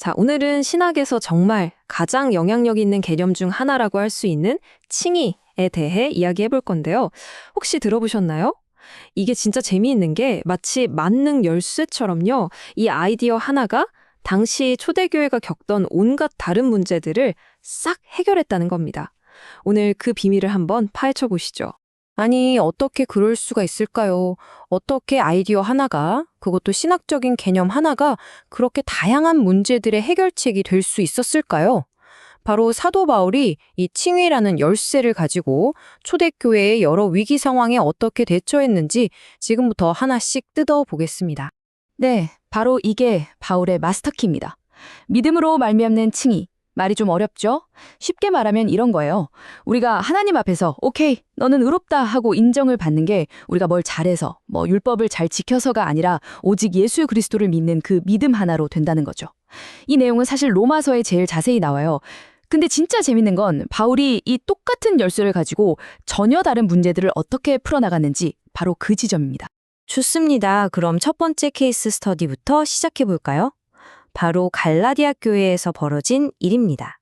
자, 오늘은 신학에서 정말 가장 영향력 있는 개념 중 하나라고 할 수 있는 칭의에 대해 이야기해 볼 건데요. 혹시 들어보셨나요? 이게 진짜 재미있는 게 마치 만능 열쇠처럼요. 이 아이디어 하나가 당시 초대교회가 겪던 온갖 다른 문제들을 싹 해결했다는 겁니다. 오늘 그 비밀을 한번 파헤쳐 보시죠. 아니, 어떻게 그럴 수가 있을까요? 어떻게 아이디어 하나가, 그것도 신학적인 개념 하나가 그렇게 다양한 문제들의 해결책이 될 수 있었을까요? 바로 사도 바울이 이 칭의라는 열쇠를 가지고 초대교회의 여러 위기 상황에 어떻게 대처했는지 지금부터 하나씩 뜯어보겠습니다. 네, 바로 이게 바울의 마스터키입니다. 믿음으로 말미암는 칭의. 말이 좀 어렵죠? 쉽게 말하면 이런 거예요. 우리가 하나님 앞에서 오케이, 너는 의롭다 하고 인정을 받는 게 우리가 뭘 잘해서, 율법을 잘 지켜서가 아니라 오직 예수 그리스도를 믿는 그 믿음 하나로 된다는 거죠. 이 내용은 사실 로마서에 제일 자세히 나와요. 근데 진짜 재밌는 건 바울이 이 똑같은 열쇠를 가지고 전혀 다른 문제들을 어떻게 풀어나갔는지 바로 그 지점입니다. 좋습니다. 그럼 첫 번째 케이스 스터디부터 시작해 볼까요? 바로 갈라디아 교회에서 벌어진 일입니다.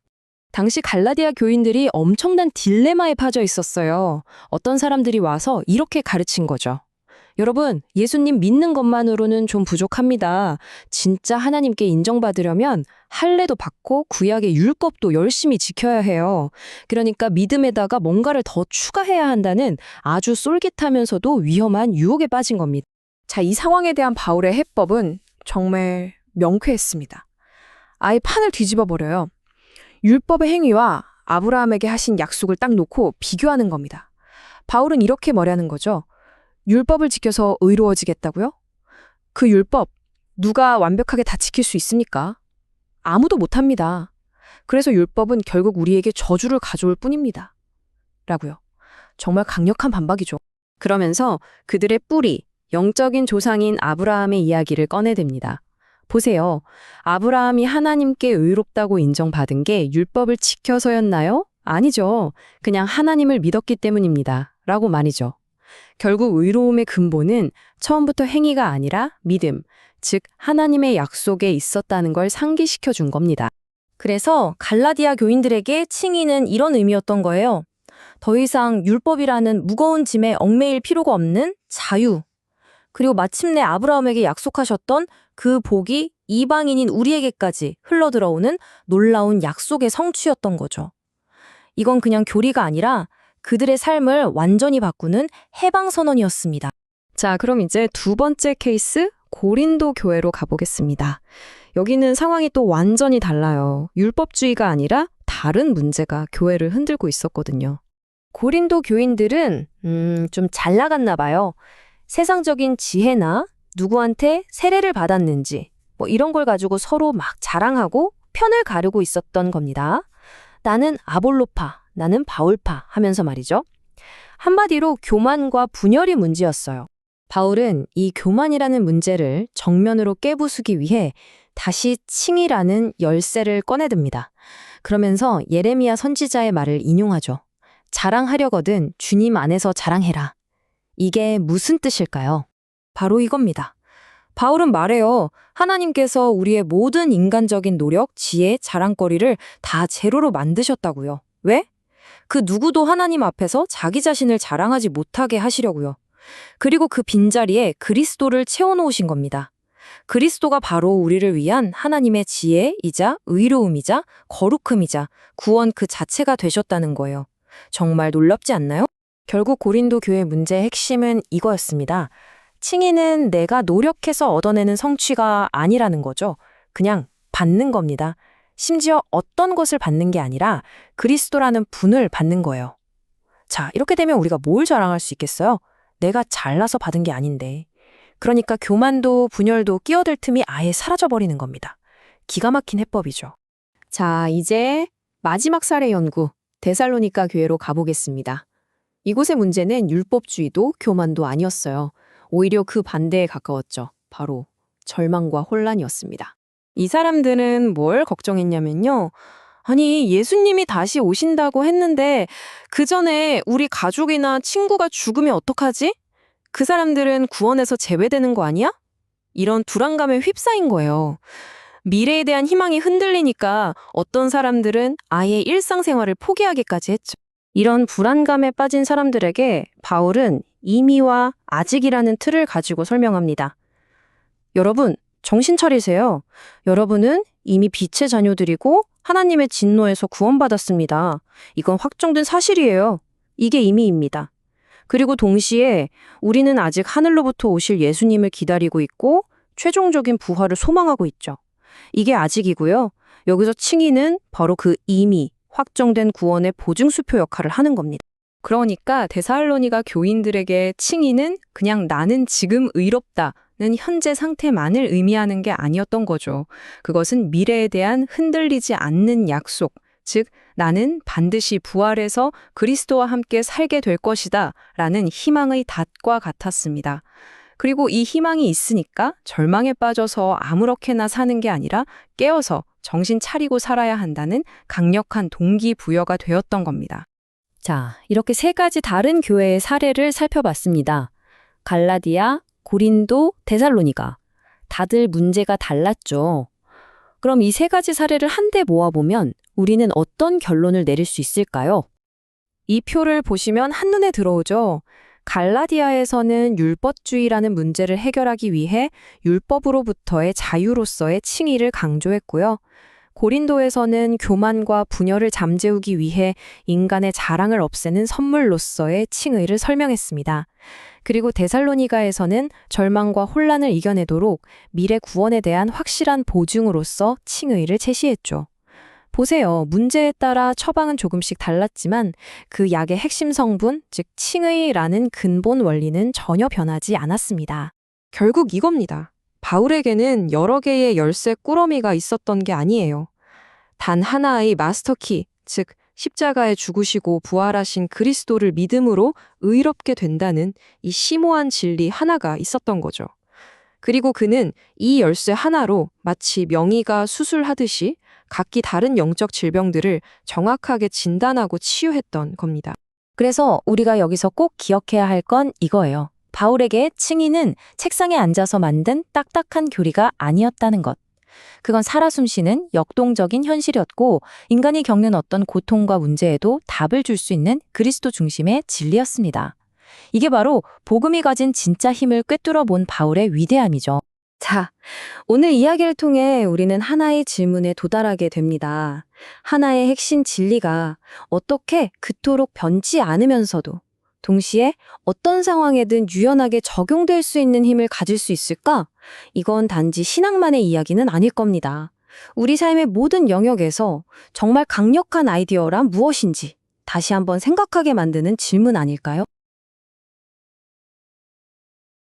당시 갈라디아 교인들이 엄청난 딜레마에 빠져 있었어요. 어떤 사람들이 와서 이렇게 가르친 거죠. 여러분, 예수님 믿는 것만으로는 좀 부족합니다. 진짜 하나님께 인정받으려면 할례도 받고 구약의 율법도 열심히 지켜야 해요. 그러니까 믿음에다가 뭔가를 더 추가해야 한다는 아주 쏠깃하면서도 위험한 유혹에 빠진 겁니다. 자, 이 상황에 대한 바울의 해법은 정말 명쾌했습니다. 아예 판을 뒤집어 버려요. 율법의 행위와 아브라함에게 하신 약속을 딱 놓고 비교하는 겁니다. 바울은 이렇게 말하는 거죠. 율법을 지켜서 의로워지겠다고요? 그 율법 누가 완벽하게 다 지킬 수 있습니까? 아무도 못합니다. 그래서 율법은 결국 우리에게 저주를 가져올 뿐입니다. 라고요. 정말 강력한 반박이죠. 그러면서 그들의 뿌리, 영적인 조상인 아브라함의 이야기를 꺼내듭니다. 보세요. 아브라함이 하나님께 의롭다고 인정받은 게 율법을 지켜서였나요? 아니죠. 그냥 하나님을 믿었기 때문입니다. 라고 말이죠. 결국 의로움의 근본은 처음부터 행위가 아니라 믿음, 즉 하나님의 약속에 있었다는 걸 상기시켜 준 겁니다. 그래서 갈라디아 교인들에게 칭의는 이런 의미였던 거예요. 더 이상 율법이라는 무거운 짐에 얽매일 필요가 없는 자유. 그리고 마침내 아브라함에게 약속하셨던 그 복이 이방인인 우리에게까지 흘러들어오는 놀라운 약속의 성취였던 거죠. 이건 그냥 교리가 아니라 그들의 삶을 완전히 바꾸는 해방선언이었습니다. 자, 그럼 이제 두 번째 케이스, 고린도 교회로 가보겠습니다. 여기는 상황이 또 완전히 달라요. 율법주의가 아니라 다른 문제가 교회를 흔들고 있었거든요. 고린도 교인들은 좀 잘 나갔나 봐요. 세상적인 지혜나 누구한테 세례를 받았는지 이런 걸 가지고 서로 막 자랑하고 편을 가르고 있었던 겁니다. 나는 아볼로파, 나는 바울파 하면서 말이죠. 한마디로 교만과 분열이 문제였어요. 바울은 이 교만이라는 문제를 정면으로 깨부수기 위해 다시 칭의라는 열쇠를 꺼내듭니다. 그러면서 예레미야 선지자의 말을 인용하죠. 자랑하려거든 주님 안에서 자랑해라. 이게 무슨 뜻일까요? 바로 이겁니다. 바울은 말해요. 하나님께서 우리의 모든 인간적인 노력, 지혜, 자랑거리를 다 제로로 만드셨다고요. 왜? 그 누구도 하나님 앞에서 자기 자신을 자랑하지 못하게 하시려고요. 그리고 그 빈자리에 그리스도를 채워놓으신 겁니다. 그리스도가 바로 우리를 위한 하나님의 지혜이자 의로움이자 거룩함이자 구원 그 자체가 되셨다는 거예요. 정말 놀랍지 않나요? 결국 고린도 교회 문제의 핵심은 이거였습니다. 칭의는 내가 노력해서 얻어내는 성취가 아니라는 거죠. 그냥 받는 겁니다. 심지어 어떤 것을 받는 게 아니라 그리스도라는 분을 받는 거예요. 자, 이렇게 되면 우리가 뭘 자랑할 수 있겠어요? 내가 잘나서 받은 게 아닌데. 그러니까 교만도 분열도 끼어들 틈이 아예 사라져버리는 겁니다. 기가 막힌 해법이죠. 자, 이제 마지막 사례 연구, 데살로니가 교회로 가보겠습니다. 이곳의 문제는 율법주의도 교만도 아니었어요. 오히려 그 반대에 가까웠죠. 바로 절망과 혼란이었습니다. 이 사람들은 뭘 걱정했냐면요. 아니, 예수님이 다시 오신다고 했는데 그 전에 우리 가족이나 친구가 죽으면 어떡하지? 그 사람들은 구원에서 제외되는 거 아니야? 이런 불안감에 휩싸인 거예요. 미래에 대한 희망이 흔들리니까 어떤 사람들은 아예 일상생활을 포기하기까지 했죠. 이런 불안감에 빠진 사람들에게 바울은 이미와 아직이라는 틀을 가지고 설명합니다. 여러분, 정신 차리세요. 여러분은 이미 빛의 자녀들이고 하나님의 진노에서 구원받았습니다. 이건 확정된 사실이에요. 이게 이미입니다. 그리고 동시에 우리는 아직 하늘로부터 오실 예수님을 기다리고 있고 최종적인 부활을 소망하고 있죠. 이게 아직이고요. 여기서 칭의는 바로 그 이미 확정된 구원의 보증수표 역할을 하는 겁니다. 그러니까 데살로니가 교인들에게 칭의는 그냥 나는 지금 의롭다는 현재 상태만을 의미하는 게 아니었던 거죠. 그것은 미래에 대한 흔들리지 않는 약속, 즉 나는 반드시 부활해서 그리스도와 함께 살게 될 것이다 라는 희망의 닷과 같았습니다. 그리고 이 희망이 있으니까 절망에 빠져서 아무렇게나 사는 게 아니라 깨어서 정신 차리고 살아야 한다는 강력한 동기부여가 되었던 겁니다. 자, 이렇게 세 가지 다른 교회의 사례를 살펴봤습니다. 갈라디아, 고린도, 데살로니가. 다들 문제가 달랐죠. 그럼 이 세 가지 사례를 한데 모아보면 우리는 어떤 결론을 내릴 수 있을까요? 이 표를 보시면 한눈에 들어오죠. 갈라디아에서는 율법주의라는 문제를 해결하기 위해 율법으로부터의 자유로서의 칭의를 강조했고요. 고린도에서는 교만과 분열을 잠재우기 위해 인간의 자랑을 없애는 선물로서의 칭의를 설명했습니다. 그리고 데살로니가에서는 절망과 혼란을 이겨내도록 미래 구원에 대한 확실한 보증으로서 칭의를 제시했죠. 보세요. 문제에 따라 처방은 조금씩 달랐지만 그 약의 핵심 성분, 즉 칭의라는 근본 원리는 전혀 변하지 않았습니다. 결국 이겁니다. 바울에게는 여러 개의 열쇠 꾸러미가 있었던 게 아니에요. 단 하나의 마스터키, 즉 십자가에 죽으시고 부활하신 그리스도를 믿음으로 의롭게 된다는 이 심오한 진리 하나가 있었던 거죠. 그리고 그는 이 열쇠 하나로 마치 명의가 수술하듯이 각기 다른 영적 질병들을 정확하게 진단하고 치유했던 겁니다. 그래서 우리가 여기서 꼭 기억해야 할 건 이거예요. 바울에게 칭의는 책상에 앉아서 만든 딱딱한 교리가 아니었다는 것. 그건 살아 숨쉬는 역동적인 현실이었고 인간이 겪는 어떤 고통과 문제에도 답을 줄 수 있는 그리스도 중심의 진리였습니다. 이게 바로 복음이 가진 진짜 힘을 꿰뚫어 본 바울의 위대함이죠. 자, 오늘 이야기를 통해 우리는 하나의 질문에 도달하게 됩니다. 하나의 핵심 진리가 어떻게 그토록 변치 않으면서도 동시에 어떤 상황에든 유연하게 적용될 수 있는 힘을 가질 수 있을까? 이건 단지 신앙만의 이야기는 아닐 겁니다. 우리 삶의 모든 영역에서 정말 강력한 아이디어란 무엇인지 다시 한번 생각하게 만드는 질문 아닐까요?